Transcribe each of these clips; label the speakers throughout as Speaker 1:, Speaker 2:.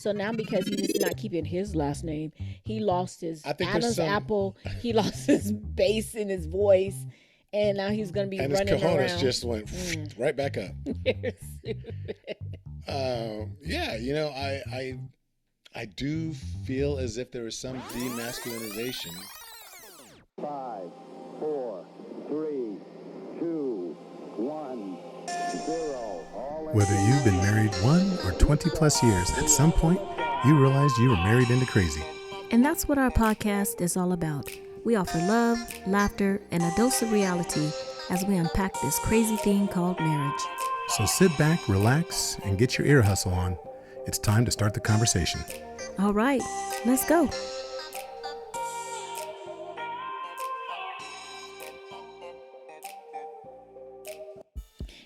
Speaker 1: So now because he was not keeping his last name, he lost his
Speaker 2: I think there's
Speaker 1: Adam's
Speaker 2: some,
Speaker 1: apple. He lost his bass in his voice, and now he's gonna be
Speaker 2: and his
Speaker 1: running
Speaker 2: cojones
Speaker 1: around.
Speaker 2: just went right back up.
Speaker 1: You're stupid.
Speaker 2: Yeah, I do feel as if there is some demasculinization.
Speaker 3: 5, 4, 3, 2, 1, 0.
Speaker 4: Whether you've been married 1 or 20 plus years, at some point, you realized you were married into crazy.
Speaker 5: And that's what our podcast is all about. We offer love, laughter, and a dose of reality as we unpack this crazy thing called marriage.
Speaker 4: So sit back, relax, and get your ear hustle on. It's time to start the conversation.
Speaker 5: All right, let's go.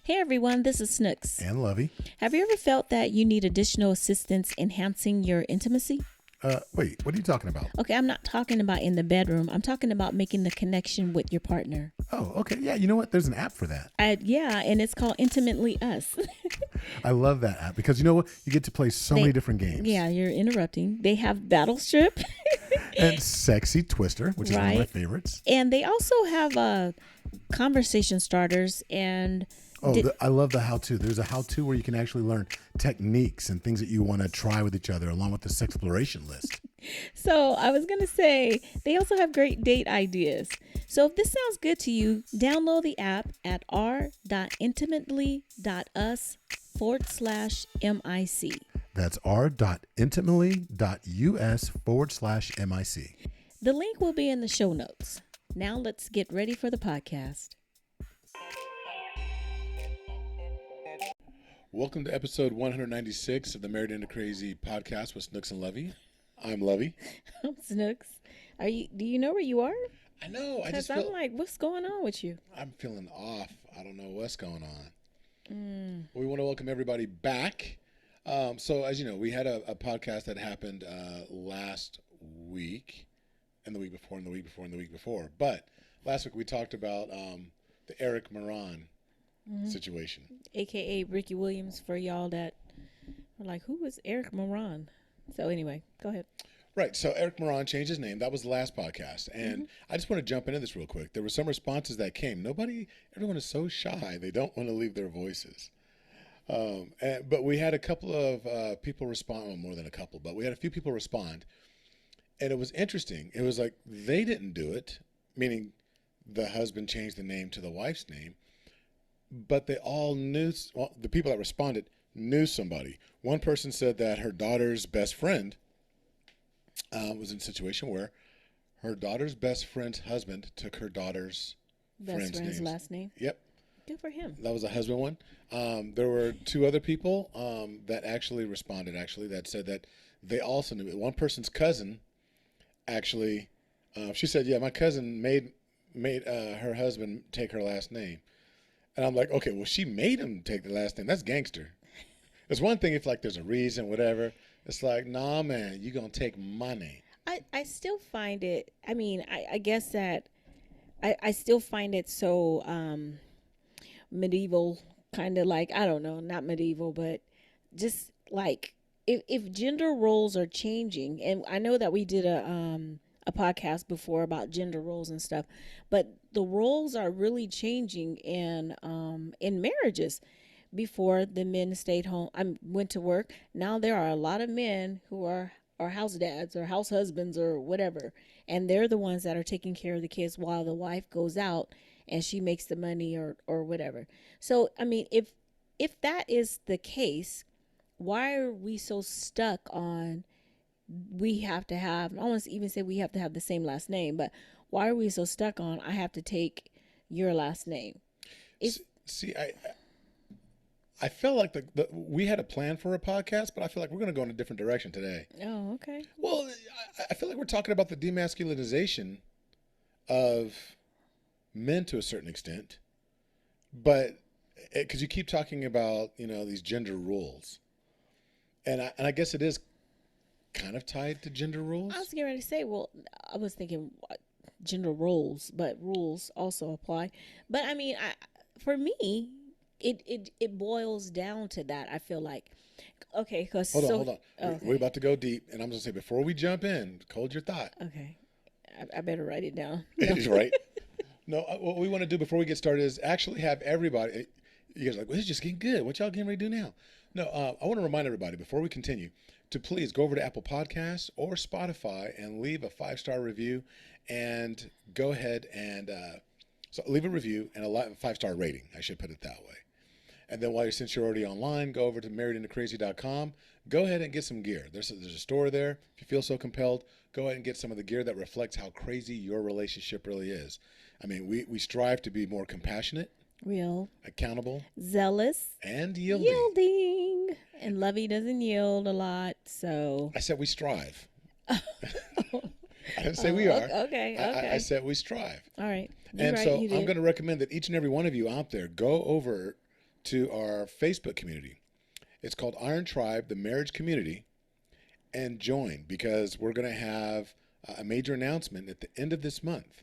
Speaker 1: Hey everyone, this is Snooks.
Speaker 4: And Lovey.
Speaker 1: Have you ever felt that you need additional assistance enhancing your intimacy?
Speaker 4: Wait, what are you talking about?
Speaker 1: Okay, I'm not talking about in the bedroom. I'm talking about making the connection with your partner.
Speaker 4: Oh, okay. Yeah, you know what? There's an app for that.
Speaker 1: Yeah, and it's called Intimately Us.
Speaker 4: I love that app because you know what? You get to play so many different games.
Speaker 1: Yeah, you're interrupting. They have Battle Strip.
Speaker 4: And Sexy Twister, which is one of my favorites.
Speaker 1: And they also have conversation starters and...
Speaker 4: I love the how-to. There's a how-to where you can actually learn techniques and things that you want to try with each other along with the sexploration list.
Speaker 1: So I was going to say, they also have great date ideas. So if this sounds good to you, download the app at r.intimately.us/MIC.
Speaker 4: That's r.intimately.us/MIC.
Speaker 1: The link will be in the show notes. Now let's get ready for the podcast.
Speaker 2: Welcome to episode 196 of the Married into Crazy podcast with Snooks and Lovey. I'm Lovey.
Speaker 1: I'm Snooks. Do you know where you are?
Speaker 2: I know.
Speaker 1: Because I'm like, what's going on with you?
Speaker 2: I'm feeling off. I don't know what's going on. We want to welcome everybody back. So as you know, we had a podcast that happened last week, and the week before, and the week before, and the week before. But last week we talked about the Eric Moran situation.
Speaker 1: AKA Ricky Williams, for y'all that are like, who was Eric Moran? So anyway, go ahead.
Speaker 2: Right. So Eric Moran changed his name. That was the last podcast. And I just want to jump into this real quick. There were some responses that came. Everyone is so shy. They don't want to leave their voices. But we had a couple of people respond, well, more than a couple, but we had a few people respond. And it was interesting. It was like they didn't do it, meaning the husband changed the name to the wife's name. But they all knew, the people that responded knew somebody. One person said that her daughter's best friend was in a situation where her daughter's best friend's husband took her daughter's friend's
Speaker 1: last name.
Speaker 2: Yep.
Speaker 1: Good for him.
Speaker 2: That was a husband one. There were two other people that actually responded, that said that they also knew it. One person's cousin actually, she said, yeah, my cousin made her husband take her last name. And I'm like, okay, well, she made him take the last name. That's gangster. It's one thing if, like, there's a reason, whatever. It's like, nah, man, you're going to take my name.
Speaker 1: I still find it, I guess that I still find it so medieval, kind of like, I don't know, not medieval, but just like if gender roles are changing, and I know that we did a podcast before about gender roles and stuff, but the roles are really changing in marriages. Before, the men stayed home, went to work. Now there are a lot of men who are house dads or house husbands or whatever, and they're the ones that are taking care of the kids while the wife goes out and she makes the money or whatever. So if that is the case, why are we so stuck on we have to have, I don't want to even say we have to have the same last name, but why are we so stuck on I have to take your last name?
Speaker 2: I feel like we had a plan for a podcast, but I feel like we're going to go in a different direction today.
Speaker 1: Oh, okay.
Speaker 2: Well, I feel like we're talking about the demasculinization of men to a certain extent, but because you keep talking about, these gender roles, and I guess it is kind of tied to gender roles.
Speaker 1: I was getting ready to say, well, I was thinking gender roles, but rules also apply. But for me, it boils down to that. I feel like, okay, because
Speaker 2: Hold on. We're about to go deep, and I'm just gonna say before we jump in, hold your thought.
Speaker 1: Okay, I better write it down.
Speaker 2: Right? No, what we want to do before we get started is actually have everybody. You guys are like, well, this is just getting good. What y'all getting ready to do now? No, I want to remind everybody before we continue to please go over to Apple Podcasts or Spotify and leave a 5-star review, and go ahead and so leave a review and a 5-star rating. I should put it that way. And then since you're already online, go over to marriedandcrazy.com. Go ahead and get some gear. There's a store there. If you feel so compelled, go ahead and get some of the gear that reflects how crazy your relationship really is. I mean, we strive to be more compassionate,
Speaker 1: Real,
Speaker 2: accountable,
Speaker 1: zealous,
Speaker 2: and yielding.
Speaker 1: yielding, and Lovey doesn't yield a lot, so.
Speaker 2: I said we strive. I didn't say we are.
Speaker 1: Okay.
Speaker 2: I said we strive.
Speaker 1: All right.
Speaker 2: And so I'm going to recommend that each and every one of you out there go over to our Facebook community. It's called Iron Tribe, the marriage community, and join, because we're going to have a major announcement at the end of this month.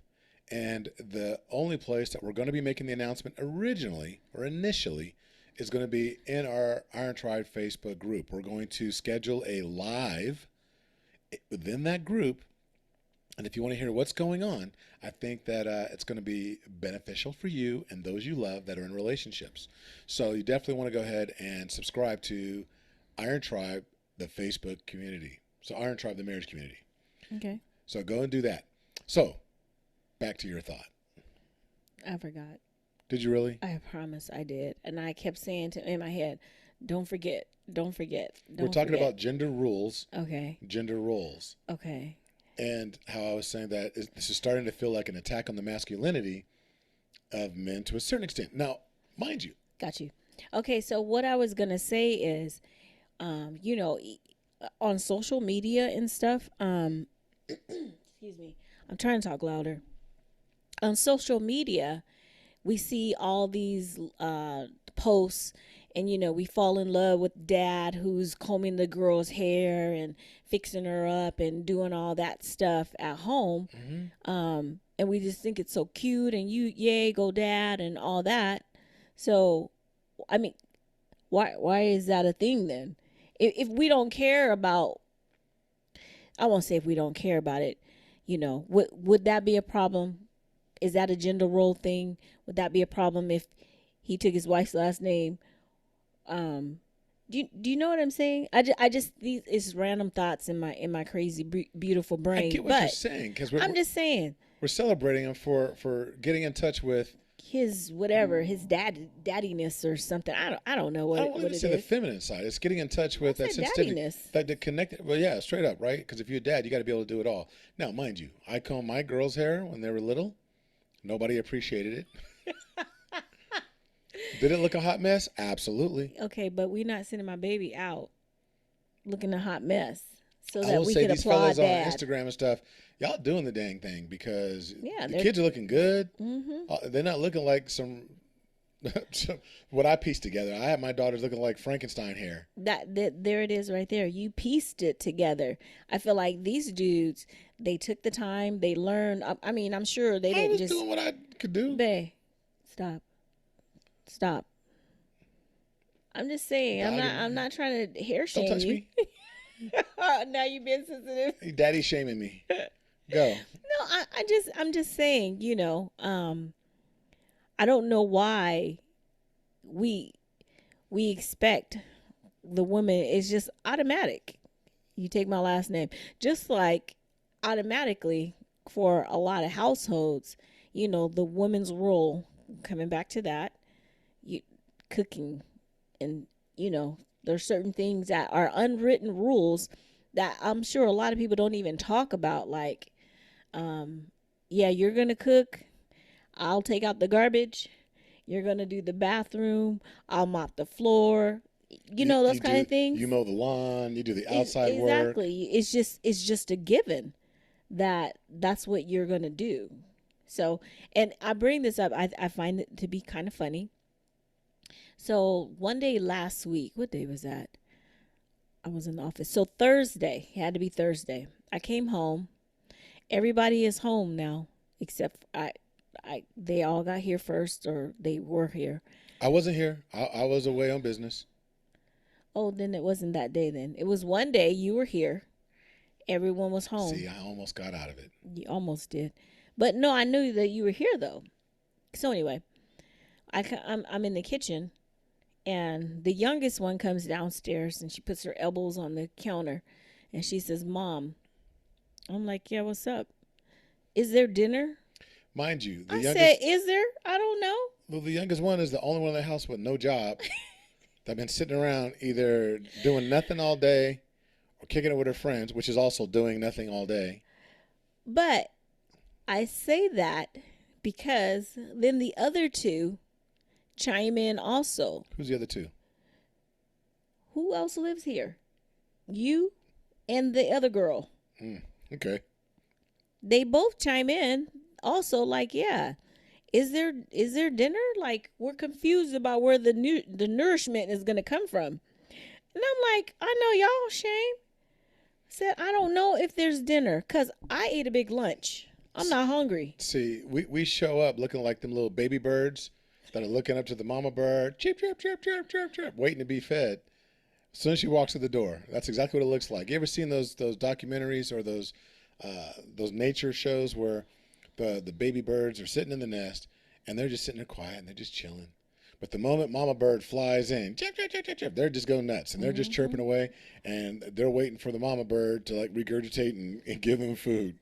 Speaker 2: And the only place that we're going to be making the announcement initially is going to be in our Iron Tribe Facebook group. We're going to schedule a live within that group. And if you want to hear what's going on, I think that it's going to be beneficial for you and those you love that are in relationships. So you definitely want to go ahead and subscribe to Iron Tribe, the Facebook community. So Iron Tribe, the marriage community.
Speaker 1: Okay.
Speaker 2: So go and do that. So back to your thought.
Speaker 1: I forgot.
Speaker 2: Did you really?
Speaker 1: I promise I did. And I kept saying in my head, don't forget.
Speaker 2: We're talking about gender rules.
Speaker 1: Okay.
Speaker 2: Gender roles.
Speaker 1: Okay.
Speaker 2: And how I was saying that this is starting to feel like an attack on the masculinity of men to a certain extent. Now, mind you.
Speaker 1: Got you. Okay, so what I was going to say is, on social media and stuff, excuse me, I'm trying to talk louder. On social media, we see all these posts, and we fall in love with dad who's combing the girl's hair and fixing her up and doing all that stuff at home. Mm-hmm. And we just think it's so cute, and yay, go dad, and all that. So, I mean, why is that a thing then? If we don't care about, I won't say if we don't care about it, would that be a problem? Is that a gender role thing? Would that be a problem if he took his wife's last name? Do you know what I'm saying? I just these is random thoughts in my crazy beautiful brain.
Speaker 2: I get what you're saying, because
Speaker 1: I'm just saying
Speaker 2: we're celebrating him for getting in touch with
Speaker 1: his daddiness or something. I don't know what
Speaker 2: I don't want
Speaker 1: it
Speaker 2: to
Speaker 1: is.
Speaker 2: say the feminine side. It's getting in touch with that sensitivity, that connected. Well, yeah, straight up, right? Because if you're a dad, you got to be able to do it all. Now, mind you, I combed my girls' hair when they were little. Nobody appreciated it. Did it look a hot mess? Absolutely.
Speaker 1: Okay, but we're not sending my baby out looking a hot mess so
Speaker 2: I
Speaker 1: that
Speaker 2: will
Speaker 1: we
Speaker 2: say
Speaker 1: can
Speaker 2: these
Speaker 1: applaud
Speaker 2: fellas
Speaker 1: dad.
Speaker 2: on Instagram and stuff, y'all doing the dang thing, because the
Speaker 1: they're
Speaker 2: kids are looking good.
Speaker 1: Mm-hmm.
Speaker 2: They're not looking like some what I pieced together. I have my daughters looking like Frankenstein hair.
Speaker 1: That there it is right there. You pieced it together. I feel like these dudes, they took the time, they learned. I mean, I'm sure they didn't just
Speaker 2: doing what I could do.
Speaker 1: Bae, stop. I'm just saying. I'm not trying to hair shame
Speaker 2: Don't touch
Speaker 1: you.
Speaker 2: me.
Speaker 1: Now you've been sensitive.
Speaker 2: Hey, daddy's shaming me. Go.
Speaker 1: No, I'm just saying. I don't know why we expect the woman. It's just automatic. You take my last name, just like automatically for a lot of households. The woman's role. Coming back to that, cooking, and there's certain things that are unwritten rules that I'm sure a lot of people don't even talk about. Like, you're gonna cook. I'll take out the garbage. You're going to do the bathroom. I'll mop the floor. Those kind of things.
Speaker 2: You mow the lawn. You do the outside work.
Speaker 1: Exactly. It's just a given that's what you're going to do. So, and I bring this up. I find it to be kind of funny. So one day last week, what day was that? I was in the office. So Thursday, it had to be Thursday. I came home. Everybody is home now, except they all got here first, or they were here.
Speaker 2: I wasn't here. I was away on business.
Speaker 1: Oh, then it wasn't that day then. It was one day you were here. Everyone was home.
Speaker 2: See, I almost got out of it.
Speaker 1: You almost did. But no, I knew that you were here though. So anyway, I'm in the kitchen and the youngest one comes downstairs and she puts her elbows on the counter and she says, "Mom." I'm like, "Yeah, what's up? Is there dinner?"
Speaker 2: Mind you,
Speaker 1: I said, "Is there? I don't know."
Speaker 2: Well, the youngest one is the only one in the house with no job. That been sitting around either doing nothing all day or kicking it with her friends, which is also doing nothing all day.
Speaker 1: But I say that because then the other two chime in also.
Speaker 2: Who's the other two?
Speaker 1: Who else lives here? You and the other girl.
Speaker 2: Okay.
Speaker 1: They both chime in also like, "Yeah. Is there dinner? Like, we're confused about where the nourishment is going to come from." And I'm like, "I know y'all shame." I said, "I don't know if there's dinner because I ate a big lunch. I'm not hungry."
Speaker 2: See, we show up looking like them little baby birds that are looking up to the mama bird, chirp, chirp, chirp, chirp, chirp, chirp, waiting to be fed. As soon as she walks through the door, that's exactly what it looks like. You ever seen those documentaries or those nature shows where the baby birds are sitting in the nest and they're just sitting there quiet and they're just chilling? But the moment mama bird flies in, chirp, chirp, chirp, chirp, chirp, they're just going nuts and they're just chirping away and they're waiting for the mama bird to like regurgitate and give them food.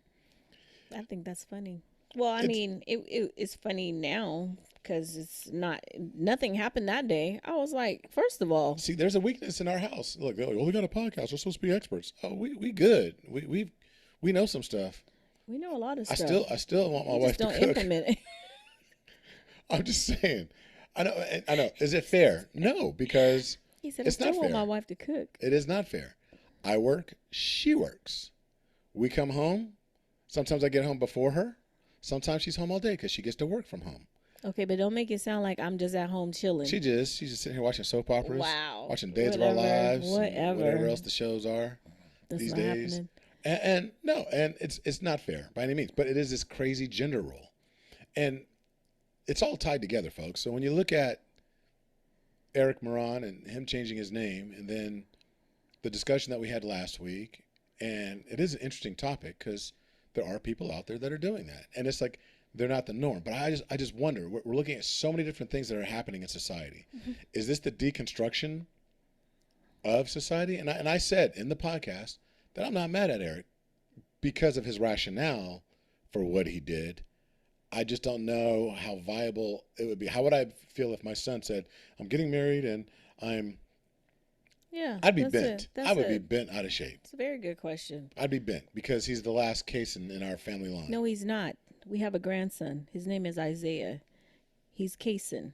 Speaker 1: I think that's funny. Well, I mean, it's funny now because nothing happened that day. I was like, first of all,
Speaker 2: see, there's a weakness in our house. Look, they're like, "Well, we got a podcast. We're supposed to be experts." Oh, we good. We know some stuff.
Speaker 1: we know a lot of stuff.
Speaker 2: I still want my
Speaker 1: We
Speaker 2: wife
Speaker 1: just don't
Speaker 2: to cook.
Speaker 1: implement it.
Speaker 2: I'm just saying. I know. Is it fair? No, because
Speaker 1: He said, "I
Speaker 2: it's
Speaker 1: still
Speaker 2: not
Speaker 1: want
Speaker 2: fair.
Speaker 1: my wife to cook."
Speaker 2: It is not fair. I work. She works. We come home. Sometimes I get home before her. Sometimes she's home all day because she gets to work from home.
Speaker 1: Okay, but don't make it sound like I'm just at home chilling.
Speaker 2: She's just sitting here watching soap operas.
Speaker 1: Wow.
Speaker 2: Watching Days of Our Lives. and
Speaker 1: Whatever.
Speaker 2: Whatever else the shows are
Speaker 1: That's
Speaker 2: these
Speaker 1: not
Speaker 2: days.
Speaker 1: happening.
Speaker 2: And no, and it's not fair by any means, but it is this crazy gender role. And it's all tied together, folks. So when you look at Eric Moran and him changing his name, and then the discussion that we had last week, and it is an interesting topic because there are people out there that are doing that, and it's like they're not the norm. But I just wonder. We're looking at so many different things that are happening in society. Mm-hmm. Is this the deconstruction of society? And I said in the podcast that I'm not mad at Eric because of his rationale for what he did. I just don't know how viable it would be. How would I feel if my son said, "I'm getting married and I'm..."
Speaker 1: Yeah,
Speaker 2: I'd be
Speaker 1: that's
Speaker 2: bent.
Speaker 1: it. That's
Speaker 2: I would be
Speaker 1: it.
Speaker 2: bent out of shape.
Speaker 1: It's a very good question.
Speaker 2: I'd be bent because he's the last case in our family line.
Speaker 1: No, he's not. We have a grandson. His name is Isaiah. He's Kason.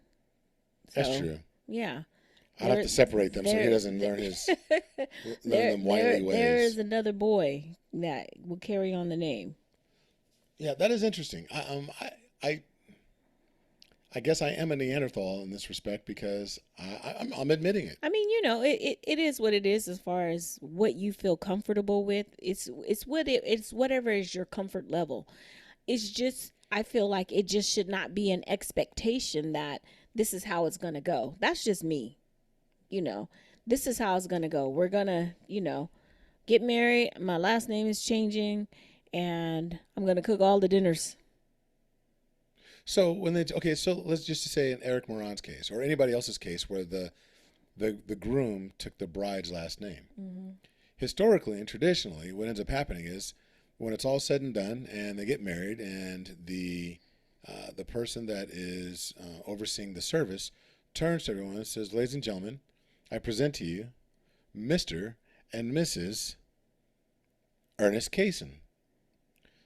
Speaker 2: That's true.
Speaker 1: Yeah.
Speaker 2: I'd have to separate them so he doesn't learn them wily ways.
Speaker 1: There is another boy that will carry on the name.
Speaker 2: Yeah, that is interesting. I guess I am a Neanderthal in this respect because I'm admitting it.
Speaker 1: I mean, it is what it is as far as what you feel comfortable with. It's whatever is your comfort level. It's just, I feel like it just should not be an expectation that this is how it's going to go. That's just me. This is how it's going to go. We're going to, get married. My last name is changing and I'm going to cook all the dinners.
Speaker 2: So so let's just say in Eric Moran's case or anybody else's case where the groom took the bride's last name. Mm-hmm. Historically and traditionally, what ends up happening is when it's all said and done and they get married and the person that is overseeing the service turns to everyone and says, "Ladies and gentlemen, I present to you Mr. and Mrs. Ernest Kaysen."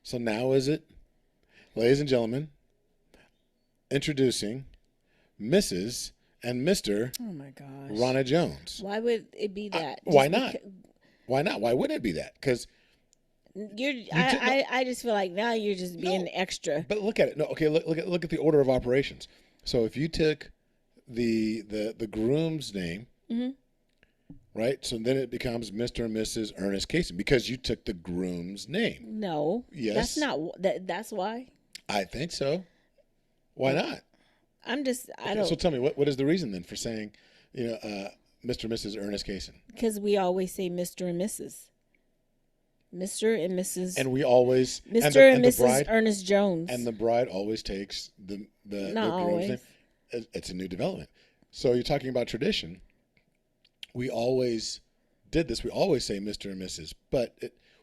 Speaker 2: So now is it, ladies and gentlemen, introducing Mrs. and Mr.
Speaker 1: Oh my gosh.
Speaker 2: Ronna Jones.
Speaker 1: Why would it be that?
Speaker 2: Why not? Why not? Why wouldn't it be that? Because
Speaker 1: I just feel like now you're just being extra.
Speaker 2: But look at it. No, okay. Look at the order of operations. So if you took the groom's name, mm-hmm. right? So then it becomes Mr. and Mrs. Ernest Kaysen because you took the groom's name.
Speaker 1: No.
Speaker 2: Yes.
Speaker 1: That's not. That's why.
Speaker 2: I think so. Why not?
Speaker 1: I'm just, I
Speaker 2: Okay, so
Speaker 1: don't,
Speaker 2: tell me, what is the reason then for saying, Mr. and Mrs. Ernest Kaysen?
Speaker 1: because we always say Mr. and Mrs. Mr. and Mrs.
Speaker 2: And we always
Speaker 1: Mr. and
Speaker 2: the
Speaker 1: Mrs.
Speaker 2: bride
Speaker 1: Ernest Jones.
Speaker 2: and the bride always takes the
Speaker 1: Not
Speaker 2: groom's name.
Speaker 1: always.
Speaker 2: It's a new development. So you're talking about tradition. We always did this. We always say Mr. and Mrs. But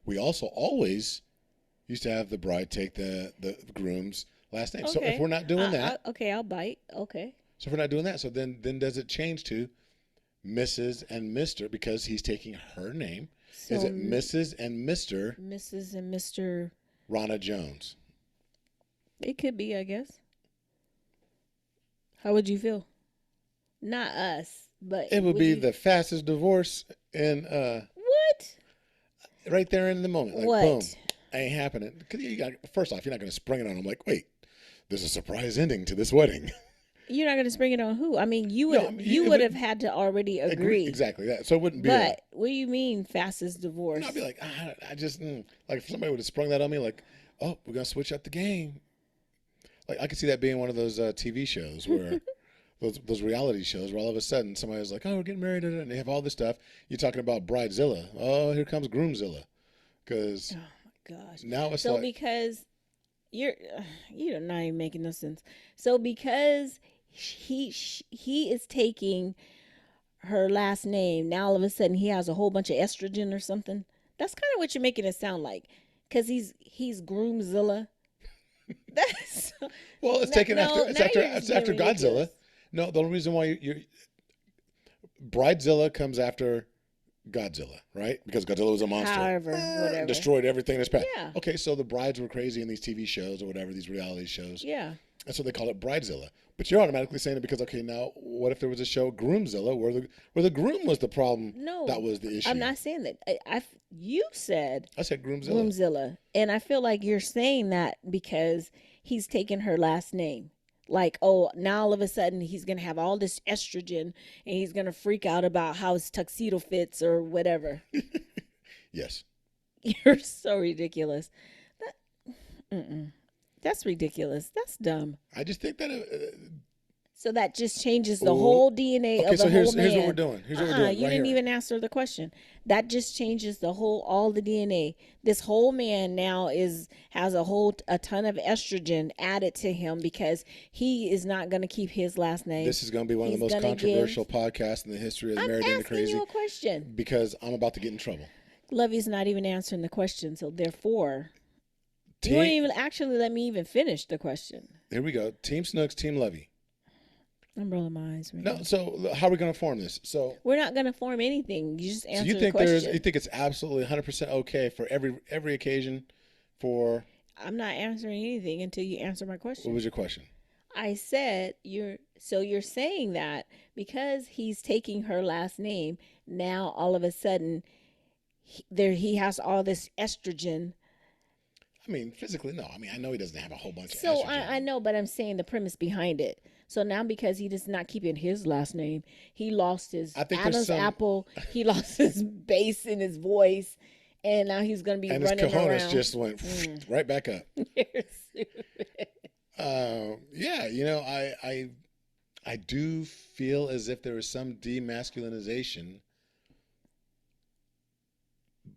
Speaker 2: we also always used to have the bride take the groom's last name. So if we're not doing that,
Speaker 1: okay, I'll bite. Okay.
Speaker 2: so if we're not doing that, so then does it change to Mrs. and Mr. because he's taking her name?
Speaker 1: So
Speaker 2: Is it Mrs. and Mr.
Speaker 1: Mrs. and Mr.
Speaker 2: Ronna Jones?
Speaker 1: It could be, I guess. How would you feel? Not us, but
Speaker 2: It would be the fastest divorce in
Speaker 1: what?
Speaker 2: right there in the moment. Like
Speaker 1: What?
Speaker 2: boom, ain't happening. Because first off, you're not going to spring it on them. Like, wait, there's a surprise ending to this wedding.
Speaker 1: You're not going to spring it on who? I mean, you
Speaker 2: No,
Speaker 1: would
Speaker 2: I mean,
Speaker 1: you
Speaker 2: it
Speaker 1: would
Speaker 2: would-
Speaker 1: have had to already agree.
Speaker 2: Exactly that. So it wouldn't be.
Speaker 1: But what do you mean fastest divorce?
Speaker 2: I'd be like, I just like if somebody would have sprung that on me, like, oh, we're gonna switch up the game. Like I could see that being one of those TV shows where those reality shows where all of a sudden somebody was like, oh, we're getting married, and they have all this stuff. You're talking about Bridezilla. Oh, here comes Groomzilla, because
Speaker 1: Oh my gosh.
Speaker 2: now it's
Speaker 1: So
Speaker 2: like
Speaker 1: because you're not even making no sense. So because he is taking her last name, now all of a sudden he has a whole bunch of estrogen or something. That's kind of what you're making it sound like. Because he's Groomzilla. That's
Speaker 2: well, it's
Speaker 1: No,
Speaker 2: taken
Speaker 1: no,
Speaker 2: after it's
Speaker 1: now
Speaker 2: after
Speaker 1: you're just
Speaker 2: it's after
Speaker 1: being
Speaker 2: Godzilla.
Speaker 1: ridiculous.
Speaker 2: No, the only reason why you're Bridezilla comes after Godzilla, right? Because Godzilla was a monster.
Speaker 1: However, whatever.
Speaker 2: Destroyed everything in its path.
Speaker 1: Yeah.
Speaker 2: Okay, so the brides were crazy in these TV shows or whatever, these reality shows.
Speaker 1: Yeah.
Speaker 2: That's what they call it, Bridezilla. But you're automatically saying it because, okay, now what if there was a show, Groomzilla, where the groom was the problem?
Speaker 1: No,
Speaker 2: that was the issue.
Speaker 1: I'm not saying that. You said
Speaker 2: I said Groomzilla.
Speaker 1: Groomzilla, and I feel like you're saying that because he's taken her last name. Like, oh, now all of a sudden he's gonna have all this estrogen, and he's gonna freak out about how his tuxedo fits or whatever.
Speaker 2: Yes.
Speaker 1: You're so ridiculous. That's ridiculous. That's dumb.
Speaker 2: I just think that.
Speaker 1: So that just changes the
Speaker 2: Ooh.
Speaker 1: whole DNA
Speaker 2: Okay,
Speaker 1: of
Speaker 2: so
Speaker 1: the
Speaker 2: here's
Speaker 1: whole man.
Speaker 2: what we're doing. Here's what we're doing.
Speaker 1: You
Speaker 2: right
Speaker 1: didn't
Speaker 2: here.
Speaker 1: even answer the question. That just changes all the DNA. This whole man now has a ton of estrogen added to him because he is not going to keep his last name.
Speaker 2: This is going to be one of the
Speaker 1: He's
Speaker 2: most
Speaker 1: gonna
Speaker 2: controversial podcasts in the history of
Speaker 1: I'm
Speaker 2: Married into
Speaker 1: asking
Speaker 2: Crazy.
Speaker 1: you a question.
Speaker 2: Because I'm about to get in trouble.
Speaker 1: Lovey's not even answering the question, so therefore, you won't even actually let me even finish the question.
Speaker 2: Here we go. Team Snooks, Team Lovey.
Speaker 1: I'm rolling my eyes right
Speaker 2: No,
Speaker 1: now.
Speaker 2: so how are we going to form this? So
Speaker 1: We're not going to form anything. You just answer
Speaker 2: you think
Speaker 1: the question.
Speaker 2: you think it's absolutely 100% okay for every occasion for
Speaker 1: I'm not answering anything until you answer my question.
Speaker 2: what was your question?
Speaker 1: I said you're saying that because he's taking her last name, now all of a sudden he has all this estrogen.
Speaker 2: I mean, physically, no. I mean, I know he doesn't have a whole bunch of
Speaker 1: So
Speaker 2: estrogen.
Speaker 1: I know, but I'm saying the premise behind it. So now because he is not keeping his last name, he lost his
Speaker 2: I think there's
Speaker 1: Adam's
Speaker 2: some-
Speaker 1: apple. He lost his bass in his voice, and now he's going to be
Speaker 2: And his
Speaker 1: running
Speaker 2: cojones
Speaker 1: around.
Speaker 2: just went right back up.
Speaker 1: You're stupid.
Speaker 2: Yeah, I do feel as if there is some demasculinization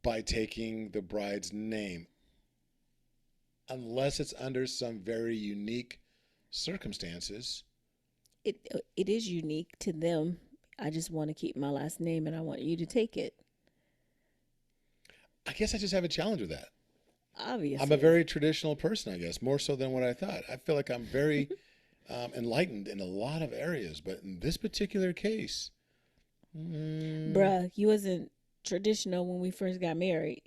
Speaker 2: by taking the bride's name, unless it's under some very unique circumstances.
Speaker 1: It is unique to them. I just want to keep my last name, and I want you to take it.
Speaker 2: I guess I just have a challenge with that.
Speaker 1: Obviously,
Speaker 2: I'm a very traditional person, I guess, more so than what I thought. I feel like I'm very enlightened in a lot of areas, but in this particular case,
Speaker 1: bruh, you wasn't traditional when we first got married,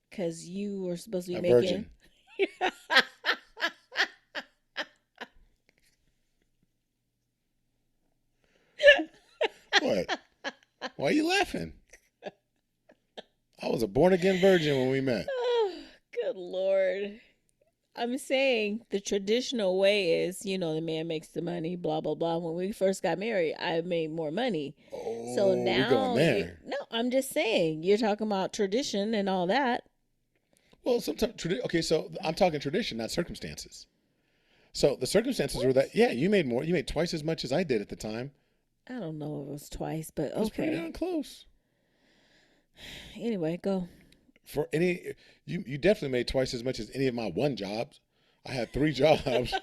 Speaker 1: because you were supposed to be
Speaker 2: a
Speaker 1: making.
Speaker 2: virgin. What? Why are you laughing? I was a born again virgin when we met.
Speaker 1: Oh, good Lord. I'm saying the traditional way is, the man makes the money, blah, blah, blah. When we first got married, I made more money.
Speaker 2: Oh,
Speaker 1: So now,
Speaker 2: we're going there.
Speaker 1: no, I'm just saying, you're talking about tradition and all that.
Speaker 2: Well, sometimes okay. So I'm talking tradition, not circumstances. So the circumstances were that, yeah, you made more. You made twice as much as I did at the time.
Speaker 1: I don't know if it was twice, but
Speaker 2: It was pretty
Speaker 1: okay.
Speaker 2: darn close.
Speaker 1: Anyway, go.
Speaker 2: For any, you definitely made twice as much as any of my one jobs. I had 3 jobs.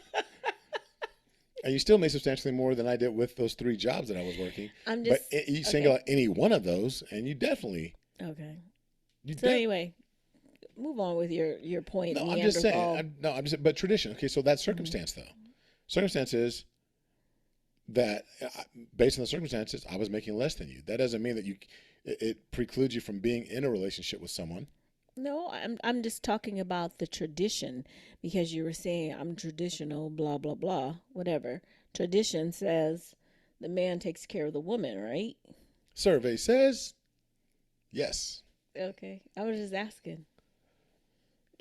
Speaker 2: And you still made substantially more than I did with those 3 jobs that I was working.
Speaker 1: I'm just
Speaker 2: But you single out any one of those, and you definitely.
Speaker 1: okay.
Speaker 2: You
Speaker 1: So anyway, move on with your point.
Speaker 2: no, I'm just saying. I'm just. But tradition. Okay, so that circumstance though, circumstance is that based on the circumstances, I was making less than you. That doesn't mean that it precludes you from being in a relationship with someone.
Speaker 1: No, I'm just talking about the tradition because you were saying I'm traditional, blah blah blah, whatever. Tradition says the man takes care of the woman, right?
Speaker 2: Survey says yes.
Speaker 1: Okay, I was just asking.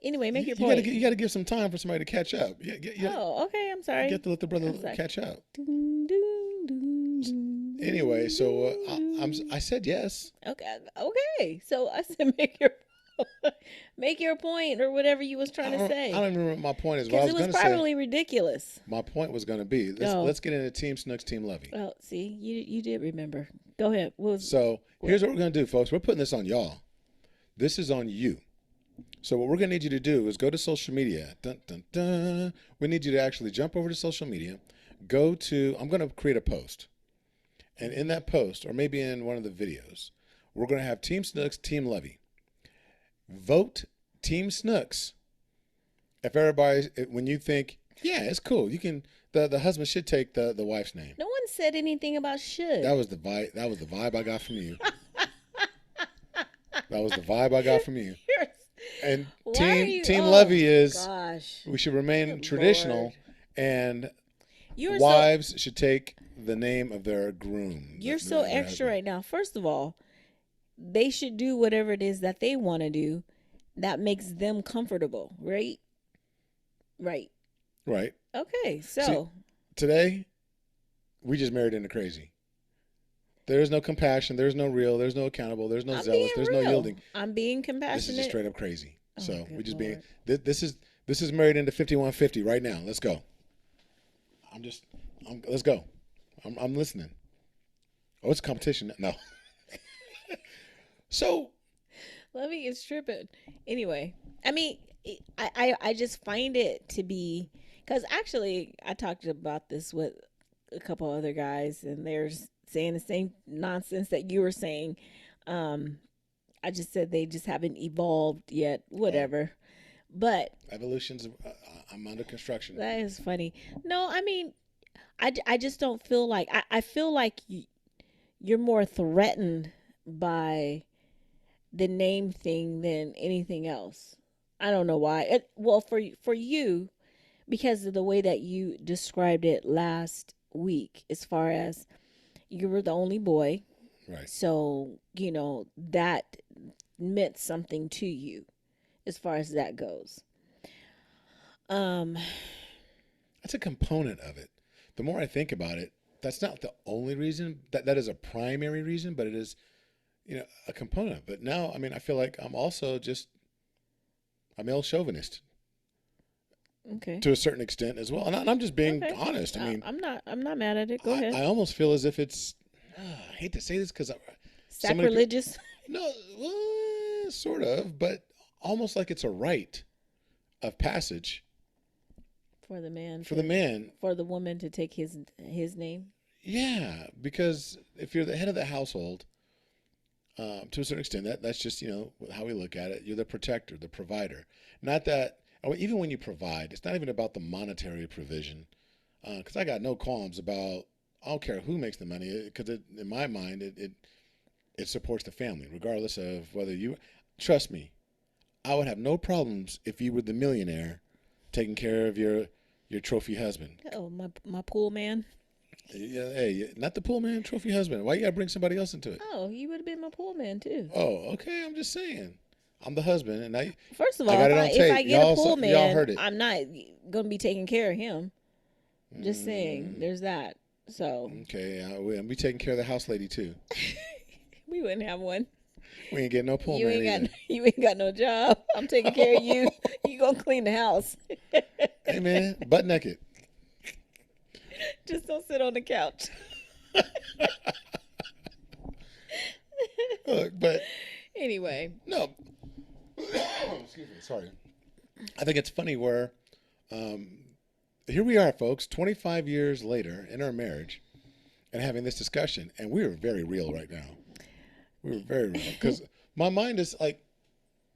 Speaker 1: Anyway, make your
Speaker 2: You
Speaker 1: point.
Speaker 2: you gotta give some time for somebody to catch up.
Speaker 1: Oh, okay. I'm sorry.
Speaker 2: You have to let the brother
Speaker 1: I'm sorry.
Speaker 2: catch up.
Speaker 1: Dun, dun, dun, dun,
Speaker 2: Anyway, so
Speaker 1: dun.
Speaker 2: I said yes.
Speaker 1: Okay. So I said make your make your point or whatever you was trying to say.
Speaker 2: I don't even remember what my point is. What I
Speaker 1: Because
Speaker 2: was
Speaker 1: it was
Speaker 2: going to say.
Speaker 1: probably ridiculous.
Speaker 2: My point was going to be let's get into Team Snooks, Team Lovey.
Speaker 1: Oh, see, you did remember. Go ahead.
Speaker 2: So here's what we're going to do, folks. We're putting this on y'all. This is on you. So what we're going to need you to do is go to social media. Dun, dun, dun. We need you to actually jump over to social media. I'm going to create a post. And in that post, or maybe in one of the videos, we're going to have Team Snooks, Team Lovey. Vote Team Snooks. When you think, yeah, it's cool. You can, the husband should take the wife's name.
Speaker 1: No one said anything about should.
Speaker 2: That was the vibe. That was the vibe I got from you. That was the vibe I got from you. And Team Lovey is
Speaker 1: gosh.
Speaker 2: we should remain
Speaker 1: Good
Speaker 2: traditional,
Speaker 1: Lord.
Speaker 2: and
Speaker 1: You're
Speaker 2: wives should take the name of their groom.
Speaker 1: You're so extra right now. First of all, they should do whatever it is that they want to do that makes them comfortable, right? Right.
Speaker 2: Right.
Speaker 1: Okay, so
Speaker 2: See, today, we just married into crazy. There's no compassion. There's no real. There's no accountable. There's no
Speaker 1: I'm
Speaker 2: zealous.
Speaker 1: being
Speaker 2: There's
Speaker 1: real.
Speaker 2: no yielding.
Speaker 1: I'm being
Speaker 2: This
Speaker 1: compassionate.
Speaker 2: is just straight up crazy.
Speaker 1: Oh,
Speaker 2: So we
Speaker 1: good
Speaker 2: just
Speaker 1: Lord.
Speaker 2: being. This is married into 5150 right now. Let's go. Let's go. I'm listening. Oh, it's a competition. No. So.
Speaker 1: Lovey is tripping. Anyway, I mean, I just find it to be because actually I talked about this with a couple other guys, and they're saying the same nonsense that you were saying. I just said they just haven't evolved yet. Whatever, but
Speaker 2: Evolution's. I'm under construction.
Speaker 1: that is funny. No, I mean, I just don't feel like I feel like you're more threatened by the name thing than anything else. I don't know why. Well, for you, because of the way that you described it last week, as far as you were the only boy,
Speaker 2: Right.
Speaker 1: so that meant something to you, as far as that goes.
Speaker 2: That's a component of it. The more I think about it, that's not the only reason. That is a primary reason, but it is, a component. But now, I mean, I feel like I'm also just a male chauvinist
Speaker 1: Okay.
Speaker 2: to a certain extent as well. And I'm just being
Speaker 1: Okay.
Speaker 2: honest. I mean,
Speaker 1: I'm not mad at it. Go ahead.
Speaker 2: I almost feel as if it's. I hate to say this because
Speaker 1: Sacrilegious.
Speaker 2: No, well, sort of, but almost like it's a rite of passage
Speaker 1: For the man.
Speaker 2: for the man.
Speaker 1: For the woman to take his name.
Speaker 2: Yeah, because if you're the head of the household, to a certain extent, that's just how we look at it. You're the protector, the provider. Not that even when you provide, it's not even about the monetary provision. Because I got no qualms about. I don't care who makes the money, because in my mind, it supports the family, regardless of whether you. Trust me, I would have no problems if you were the millionaire, taking care of your trophy husband.
Speaker 1: Oh, my pool man.
Speaker 2: Yeah, hey, not the pool man, trophy husband. Why you gotta bring somebody else into it?
Speaker 1: Oh, you would have been my pool man too.
Speaker 2: Oh, okay. I'm just saying. I'm the husband, and
Speaker 1: First of all,
Speaker 2: got it on
Speaker 1: if
Speaker 2: tape.
Speaker 1: I get a pool
Speaker 2: Y'all
Speaker 1: man,
Speaker 2: heard it.
Speaker 1: I'm not gonna be taking care of him. Just saying, there's that. So
Speaker 2: Okay, I'll be taking care of the house lady too.
Speaker 1: we wouldn't have one.
Speaker 2: We ain't getting no pool
Speaker 1: You
Speaker 2: man
Speaker 1: ain't
Speaker 2: either.
Speaker 1: got you ain't got no job. I'm taking care of you. You gonna clean the house.
Speaker 2: Hey man, butt naked.
Speaker 1: Just don't sit on the couch.
Speaker 2: Look, but
Speaker 1: Anyway.
Speaker 2: no. Excuse me. Sorry. I think it's funny where here we are, folks, 25 years later in our marriage and having this discussion. And we are very real right now. We were very real. Because my mind is like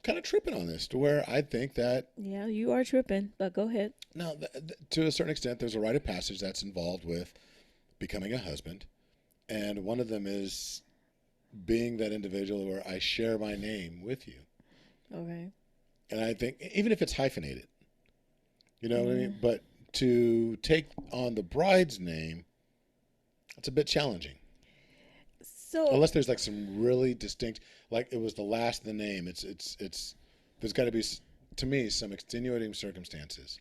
Speaker 2: kind of tripping on this to where I think that.
Speaker 1: Yeah, you are tripping, but go ahead.
Speaker 2: Now, to a certain extent, there's a rite of passage that's involved with becoming a husband. And one of them is being that individual where I share my name with you.
Speaker 1: Okay.
Speaker 2: And I think, even if it's hyphenated, you know what I mean? But to take on the bride's name, it's a bit challenging.
Speaker 1: So
Speaker 2: Unless there's like some really distinct, like it was the last of the name. It's there's got to be, to me, some extenuating circumstances.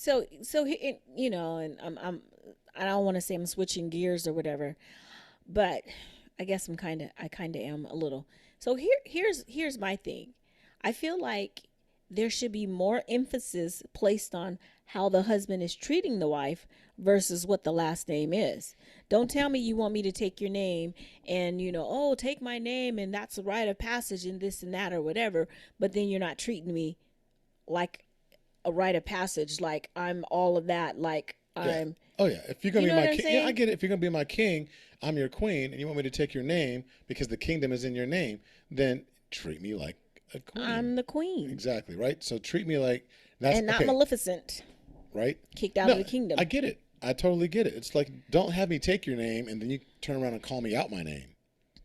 Speaker 1: you know, and I don't want to say I'm switching gears or whatever, but I guess I kind of am a little. So here's my thing. I feel like there should be more emphasis placed on how the husband is treating the wife versus what the last name is. Don't tell me you want me to take your name and, oh, take my name and that's a rite of passage and this and that or whatever, but then you're not treating me like a rite of passage, like I'm all of that, like I'm.
Speaker 2: Oh yeah, if you're gonna
Speaker 1: You
Speaker 2: be
Speaker 1: know
Speaker 2: my
Speaker 1: what I'm
Speaker 2: king, yeah, I
Speaker 1: saying?
Speaker 2: get it. If you're gonna be my king, I'm your queen, and you want me to take your name because the kingdom is in your name, then treat me like a queen.
Speaker 1: I'm the queen.
Speaker 2: Exactly, right? So treat me like that's
Speaker 1: And not
Speaker 2: okay,
Speaker 1: Maleficent,
Speaker 2: right?
Speaker 1: kicked out
Speaker 2: No,
Speaker 1: of the kingdom.
Speaker 2: I get it. I totally get it. It's like, don't have me take your name and then you turn around and call me out my name.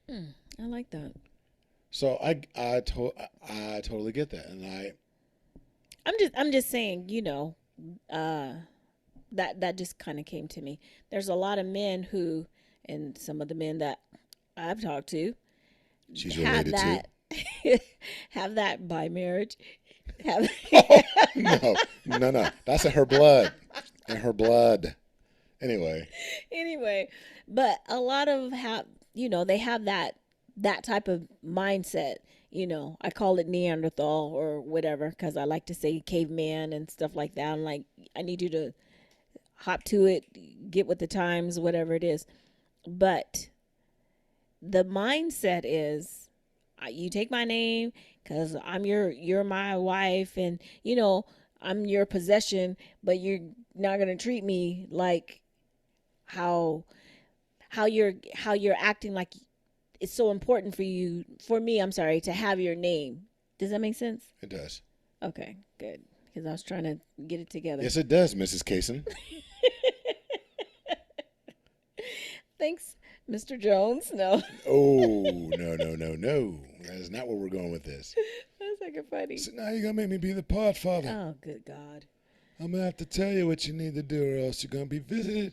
Speaker 1: I like that.
Speaker 2: So I totally get that, and
Speaker 1: I'm just saying, that just kind of came to me. There's a lot of men who, and some of the men that I've talked to,
Speaker 2: she's
Speaker 1: have
Speaker 2: related
Speaker 1: that have that by marriage. Have
Speaker 2: to. No, that's in her blood, Anyway,
Speaker 1: but a lot of they have that type of mindset. I call it Neanderthal or whatever because I like to say caveman and stuff like that. I'm like, I need you to hop to it, get with the times, whatever it is. But the mindset is, you take my name because you're my wife, and I'm your possession, but you're not gonna treat me like how you're acting like it's so important for me, I'm sorry, to have your name. Does that make sense?
Speaker 2: it does.
Speaker 1: Okay, good. Because I was trying to get it together.
Speaker 2: Yes, it does, Mrs. Kaysen.
Speaker 1: Thanks, Mr. Jones. No.
Speaker 2: Oh, no. That is not where we're going with this.
Speaker 1: That's like a funny.
Speaker 2: So now you're going to make me be the podfather.
Speaker 1: Oh, good God.
Speaker 2: I'm going to have to tell you what you need to do, or else you're going to be visited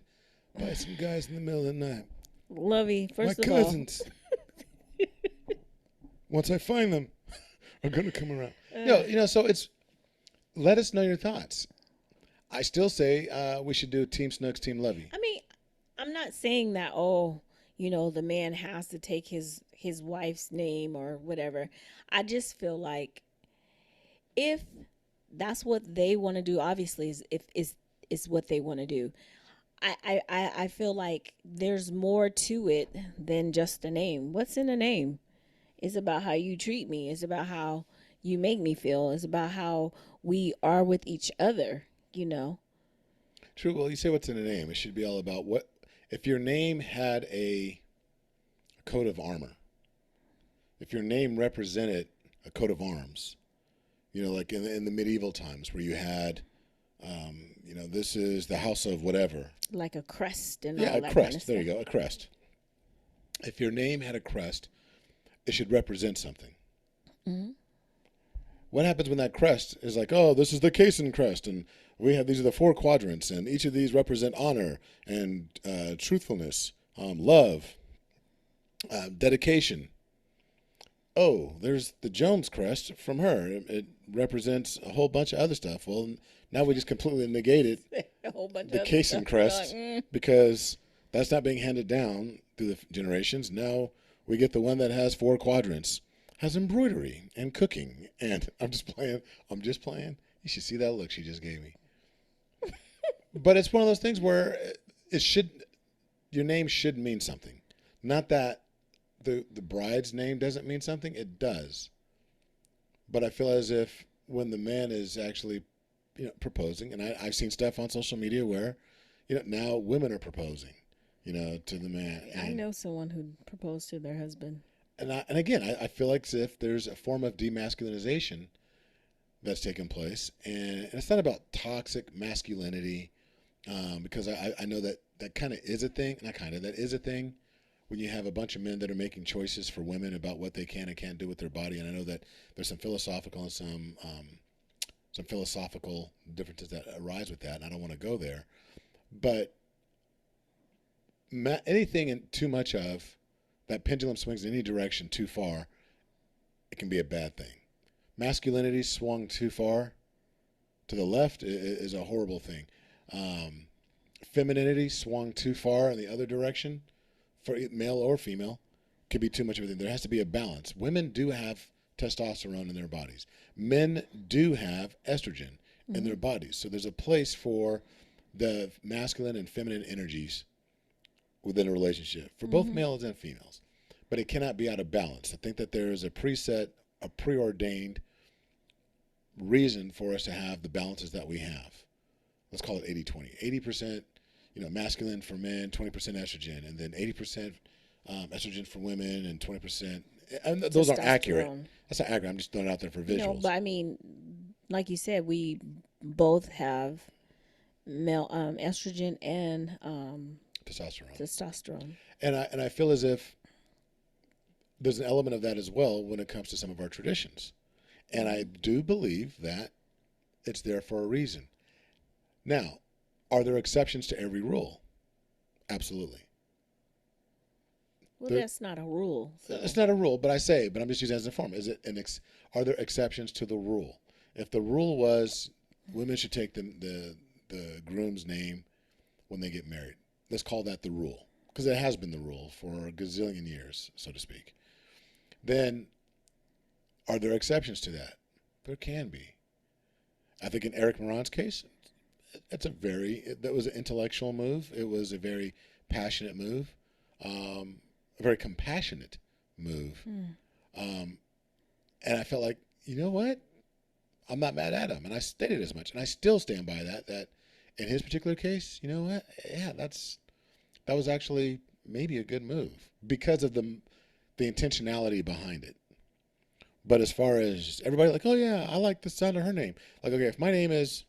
Speaker 2: by some guys in the middle of the night.
Speaker 1: Lovey, first
Speaker 2: My
Speaker 1: of all.
Speaker 2: cousins. Once I find them, are going to come around. So it's, let us know your thoughts. I still say we should do Team Snooks, Team Lovey.
Speaker 1: I mean, I'm not saying that, the man has to take his wife's name or whatever. I just feel like if that's what they want to do, obviously is what they want to do. I feel like there's more to it than just a name. What's in a name? It's about how you treat me. It's about how you make me feel. It's about how we are with each other,
Speaker 2: True. Well, you say what's in a name. It should be all about what, if your name had a coat of armor, if your name represented a coat of arms, like in the medieval times where you had, this is the house of whatever.
Speaker 1: Like a crest and
Speaker 2: Yeah,
Speaker 1: all
Speaker 2: a
Speaker 1: that
Speaker 2: crest.
Speaker 1: kind of
Speaker 2: There you
Speaker 1: stuff.
Speaker 2: go, a crest. If your name had a crest, it should represent something.
Speaker 1: Mm-hmm.
Speaker 2: What happens when that crest is like, oh, this is the Kaysen crest, and these are the 4 quadrants, and each of these represent honor and truthfulness, love, dedication. Oh, there's the Jones crest from her. It represents a whole bunch of other stuff. Well, now we just completely negated
Speaker 1: A whole bunch
Speaker 2: the
Speaker 1: of
Speaker 2: Kaysen
Speaker 1: stuff.
Speaker 2: crest
Speaker 1: You're like,
Speaker 2: because that's not being handed down through the generations. Now we get the one that has 4 quadrants, has embroidery and cooking. And I'm just playing. You should see that look she just gave me. But it's one of those things where it should, your name should mean something. Not that the bride's name doesn't mean something. It does. But I feel as if when the man is actually, proposing, and I've seen stuff on social media where, now women are proposing, to the man. And,
Speaker 1: I know someone who proposed to their husband.
Speaker 2: And again, I feel like as if there's a form of demasculinization that's taken place, and it's not about toxic masculinity, because I know that kind of is a thing, that is a thing when you have a bunch of men that are making choices for women about what they can and can't do with their body, and I know that there's some philosophical and some philosophical differences that arise with that, and I don't want to go there, but anything in too much of that pendulum swings in any direction too far, it can be a bad thing. Masculinity swung too far to the left is a horrible thing. Femininity swung too far in the other direction, for male or female, could be too much of a thing. There has to be a balance. Women do have testosterone in their bodies. Men do have estrogen in their bodies. So there's a place for the masculine and feminine energies within a relationship for both males and females. But it cannot be out of balance. I think that there is a preset, a preordained reason for us to have the balances that we have. Let's call it 80-20. 80%, masculine for men, 20% estrogen, and then 80% estrogen for women and 20%. And those aren't accurate. That's not accurate. I'm just throwing it out there for visuals.
Speaker 1: But I mean, like you said, we both have male estrogen and testosterone.
Speaker 2: And I feel as if there's an element of that as well when it comes to some of our traditions. And I do believe that it's there for a reason. Now, are there exceptions to every rule? Absolutely.
Speaker 1: Well, that's not a rule. So.
Speaker 2: It's not a rule, but I'm just using it as a form. Are there exceptions to the rule? If the rule was women should take the groom's name when they get married, let's call that the rule, because it has been the rule for a gazillion years, so to speak. Then, are there exceptions to that? There can be. I think in Eric Moran's case, that was an intellectual move. It was a very passionate move, a very compassionate move. And I felt like, you know what? I'm not mad at him. And I stated as much. And I still stand by that in his particular case, you know what? Yeah, that was actually maybe a good move because of the intentionality behind it. But as far as everybody like, oh yeah, I like the sound of her name. Like, okay, if my name is,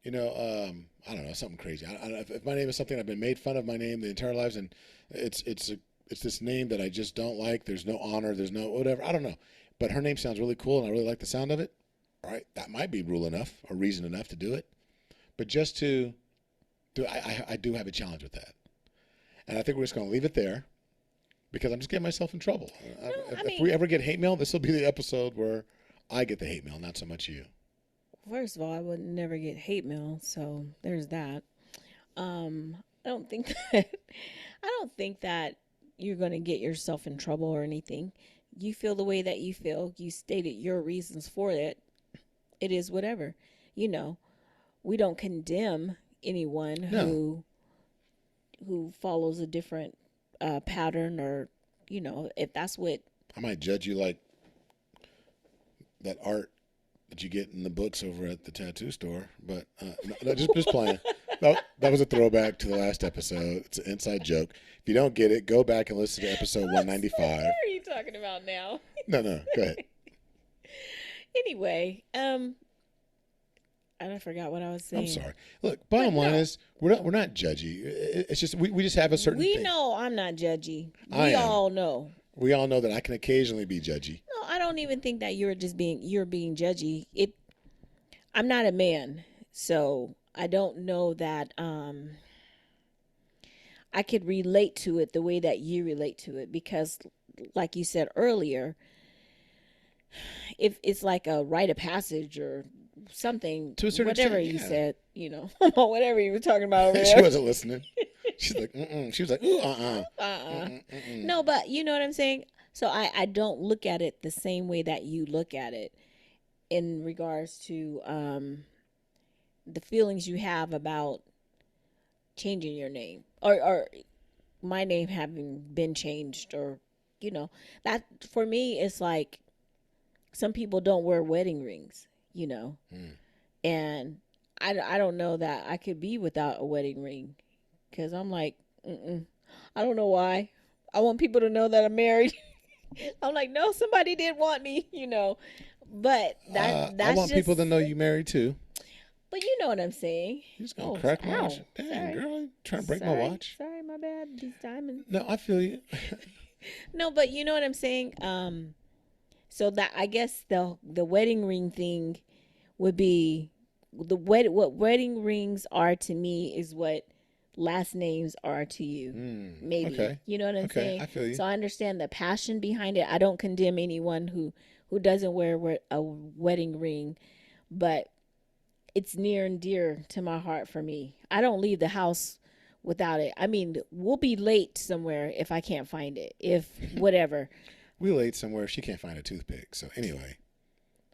Speaker 2: I don't know, something crazy. I don't know, if my name is something I've been made fun of my name the entire lives, and it's this name that I just don't like. There's no honor. There's no whatever. I don't know. But her name sounds really cool, and I really like the sound of it. All right, that might be rule enough or reason enough to do it. But just to do, I do have a challenge with that, and I think we're just going to leave it there. Because I'm just getting myself in trouble. If we ever get hate mail, this will be the episode where I get the hate mail, not so much you.
Speaker 1: First of all, I would never get hate mail, so there's that. I don't think that you're going to get yourself in trouble or anything. You feel the way that you feel. You stated your reasons for it. It is whatever. We don't condemn anyone who follows a different pattern, or if that's what
Speaker 2: I might judge you like that art that you get in the books over at the tattoo store, but no, just playing. That was a throwback to the last episode. It's an inside joke. If you don't get it, go back and listen to episode 195.
Speaker 1: What are you talking about now?
Speaker 2: No, go ahead.
Speaker 1: Anyway, I forgot what I was saying.
Speaker 2: I'm sorry. Look, bottom line is we're not judgy. It's just we just have a certain.
Speaker 1: We
Speaker 2: thing.
Speaker 1: know I'm not judgy. We all know.
Speaker 2: We all know that I can occasionally be judgy.
Speaker 1: No, I don't even think that you're being judgy. I'm not a man, so I don't know that I could relate to it the way that you relate to it, because like you said earlier, if it's like a rite of passage or something,
Speaker 2: to a certain
Speaker 1: whatever
Speaker 2: extent,
Speaker 1: you said, whatever you were talking about over there.
Speaker 2: She wasn't listening. She's like, she was like, ooh,
Speaker 1: No, but you know what I'm saying? So I don't look at it the same way that you look at it in regards to the feelings you have about changing your name, or my name having been changed, or that for me it's like some people don't wear wedding rings, and I don't know that I could be without a wedding ring because I'm like, I don't know why. I want people to know that I'm married. I'm like, no, somebody did want me, But that's
Speaker 2: I want
Speaker 1: just,
Speaker 2: people to know you married too.
Speaker 1: But you know what I'm saying.
Speaker 2: You're just gonna crack my watch. Dang,
Speaker 1: sorry.
Speaker 2: girl, you trying to break my watch?
Speaker 1: Sorry, my bad. These diamonds.
Speaker 2: No, I feel you.
Speaker 1: No, but you know what I'm saying. So that I guess the wedding ring thing would be what wedding rings are to me is what last names are to you. Maybe.
Speaker 2: Okay.
Speaker 1: You know what I'm saying?
Speaker 2: I feel you.
Speaker 1: So I understand the passion behind it. I don't condemn anyone who doesn't wear a wedding ring, but it's near and dear to my heart for me. I don't leave the house without it. I mean, we'll be late somewhere if I can't find it. If whatever.
Speaker 2: We late somewhere. She can't find a toothpick. So anyway.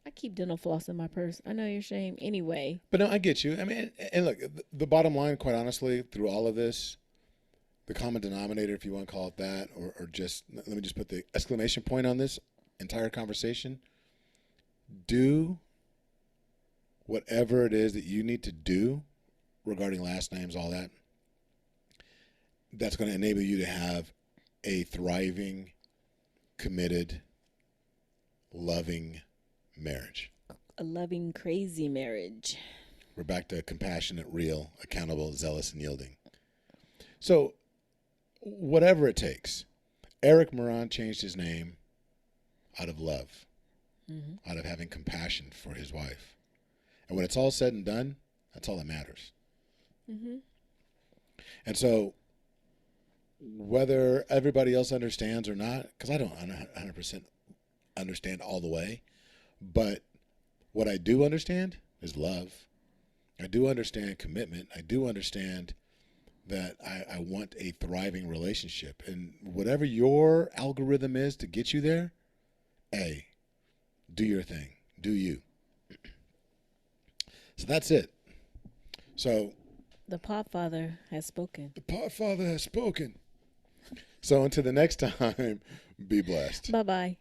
Speaker 1: I keep dental floss in my purse. I know you're ashamed. Anyway.
Speaker 2: But no, I get you. I mean, and look, the bottom line, quite honestly, through all of this, the common denominator, if you want to call it that, or just, let me just put the exclamation point on this entire conversation. Do whatever it is that you need to do regarding last names, all that, that's going to enable you to have a thriving, committed, loving marriage.
Speaker 1: A loving, crazy marriage.
Speaker 2: We're back to compassionate, real, accountable, zealous, and yielding. So, whatever it takes, Eric Moran changed his name out of love, out of having compassion for his wife. And when it's all said and done, that's all that matters. And so, whether everybody else understands or not, because I don't 100% understand all the way, but what I do understand is love. I do understand commitment. I do understand that I want a thriving relationship. And whatever your algorithm is to get you there, hey, do your thing. Do you. So that's it. So
Speaker 1: the Podfather has spoken.
Speaker 2: The Podfather has spoken. So until the next time, be blessed.
Speaker 1: Bye-bye.